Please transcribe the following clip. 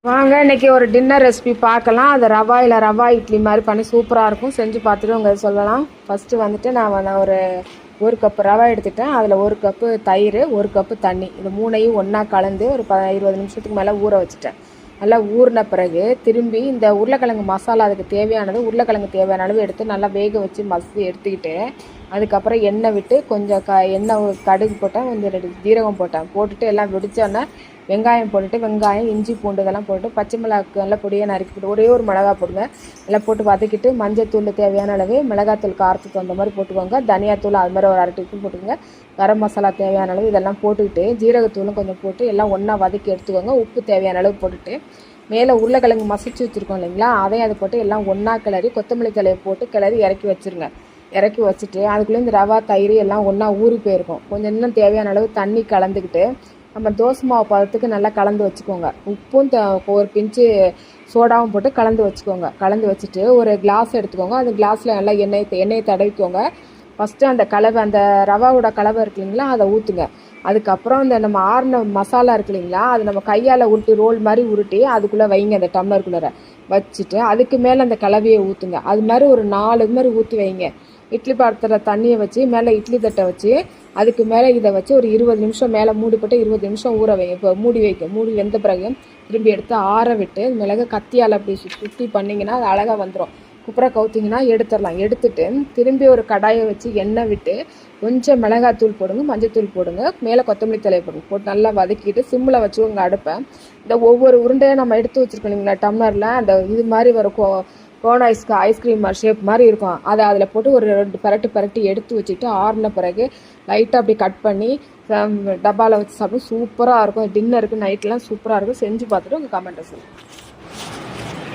வாங்க இன்றைக்கி ஒரு டின்னர் ரெசிபி பார்க்கலாம். அது ரவா இட்லி மாதிரி பண்ணி சூப்பராக இருக்கும். செஞ்சு பார்த்துட்டு உங்களுக்கு சொல்லலாம். ஃபஸ்ட்டு வந்துட்டு நான் ஒரு கப்பு ரவா எடுத்துட்டேன். அதில் ஒரு கப்பு தயிர், ஒரு கப்பு தண்ணி, இது மூணையும் ஒன்றா கலந்து ஒரு 20 நிமிஷத்துக்கு மேலே ஊற வச்சுட்டேன். நல்லா ஊறின பிறகு திரும்பி இந்த உருளைக்கிழங்கு மசாலா, அதுக்கு தேவையானது உருளைக்கிழங்கு தேவையான அளவு எடுத்து நல்லா வேக வச்சு மசி எடுத்துக்கிட்டு, அதுக்கப்புறம் எண்ணெய் விட்டு கொஞ்சம் எண்ணெய் கடுகு போட்டேன், கொஞ்சம் 2 ஜீரகம் போட்டுட்டு எல்லாம் வெடிச்சோன்னே வெங்காயம் போட்டுட்டு, வெங்காயம் இஞ்சி பூண்டு இதெல்லாம் போட்டு பச்சை மிளகாய் நல்லா பொடியாக நறுக்கி போட்டு ஒரே ஒரு மிளகா போடுங்க. எல்லாம் போட்டு வதக்கிட்டு மஞ்சத்தூள் தேவையான அளவு, மிளகாத்தூள் காரத்துக்கு அந்த மாதிரி போட்டுக்கோங்க, தனியாத்தூள் அது மாதிரி ஒரு 1/2 டீஸ்பூன் போட்டுக்கோங்க, கரம் மசாலா தேவையான அளவு இதெல்லாம் போட்டுக்கிட்டு ஜீரகத்தூளும் கொஞ்சம் போட்டு எல்லாம் ஒன்றா வதக்கி எடுத்துக்கோங்க. உப்பு தேவையான அளவு போட்டுட்டு மேலே உருளைக்கிழங்கு மசிச்சு வச்சுருக்கோம் இல்லைங்களா, அதையும் அதை போட்டு எல்லாம் ஒன்றா கிளறி கொத்தமல்லி தலையை போட்டு கிளறி இறக்கி வச்சுருங்க. இறக்கி வச்சுட்டு அதுக்குள்ளே இந்த ரவா தயிர் எல்லாம் ஒன்றா ஊறி போயிருக்கும். கொஞ்சம் இன்னும் தேவையான அளவு தண்ணி கலந்துக்கிட்டு நம்ம தோசை மாவு பதத்துக்கு நல்லா கலந்து வச்சுக்கோங்க. உப்பும் ஒரு பிஞ்சு சோடாவும் போட்டு கலந்து வச்சுக்கோங்க. கலந்து வச்சுட்டு ஒரு கிளாஸ் எடுத்துக்கோங்க. அந்த கிளாஸில் நல்லா எண்ணெயை தடவிக்கோங்க. ஃபஸ்ட்டு அந்த கலவை, அந்த ரவாவோட கலவை இருக்கு இல்லைங்களா, அதை ஊற்றுங்க. அதுக்கப்புறம் இந்த நம்ம ஆறின மசாலா இருக்கு இல்லைங்களா, அது நம்ம கையால் உருட்டி ரோல் மாதிரி உருட்டி அதுக்குள்ளே வைங்க. அந்த டம்ளருக்குள்ளே வச்சுட்டு அதுக்கு மேலே அந்த கலவையை ஊற்றுங்க. அது மாதிரி ஒரு 4 மாதிரி ஊற்றி வைங்க. இட்லி பாத்திரத்தில் தண்ணியை வச்சு மேலே இட்லி தட்டை வச்சு அதுக்கு மேலே இதை வச்சு ஒரு 20 நிமிஷம் மேலே மூடி போட்டு 20 நிமிஷம் ஊற வைங்க. இப்போ மூடி வெந்த பிறகு திரும்பி எடுத்து ஆற விட்டு மிளகு கத்தியால் அப்படி சுற்றி பண்ணிங்கன்னா அது அழகாக வந்துடும். குப்புற கவுத்திங்கன்னா எடுத்துடலாம். எடுத்துட்டு திரும்பி ஒரு கடாயை வச்சு எண்ணெய் விட்டு கொஞ்சம் மிளகாத்தூள் போடுங்க, மஞ்சத்தூள் போடுங்க, மேலே கொத்தமல்லி தலையை போடுங்க. போட்டு நல்லா வதக்கிட்டு சிம்மில் வச்சுக்கோங்க அடுப்பை. இந்த ஒவ்வொரு உருண்டையை நம்ம எடுத்து வச்சுருக்கோம் இல்லைங்களா டம்ளரில், அந்த இது மாதிரி வரும் கோன் ஐஸ்கிரீம் ஷேப் மாதிரி இருக்கும். அதை அதில் போட்டு ஒரு 2 பரட்டு எடுத்து வச்சுட்டு ஆறின பிறகு லைட்டாக அப்படி கட் பண்ணி டப்பாவில் வச்சு சாப்பிடும். சூப்பராக இருக்கும். டின்னருக்கு நைட்லாம் சூப்பராக இருக்கும். செஞ்சு பார்த்துட்டு உங்கள் கமெண்ட்டை சொல்லுங்கள்.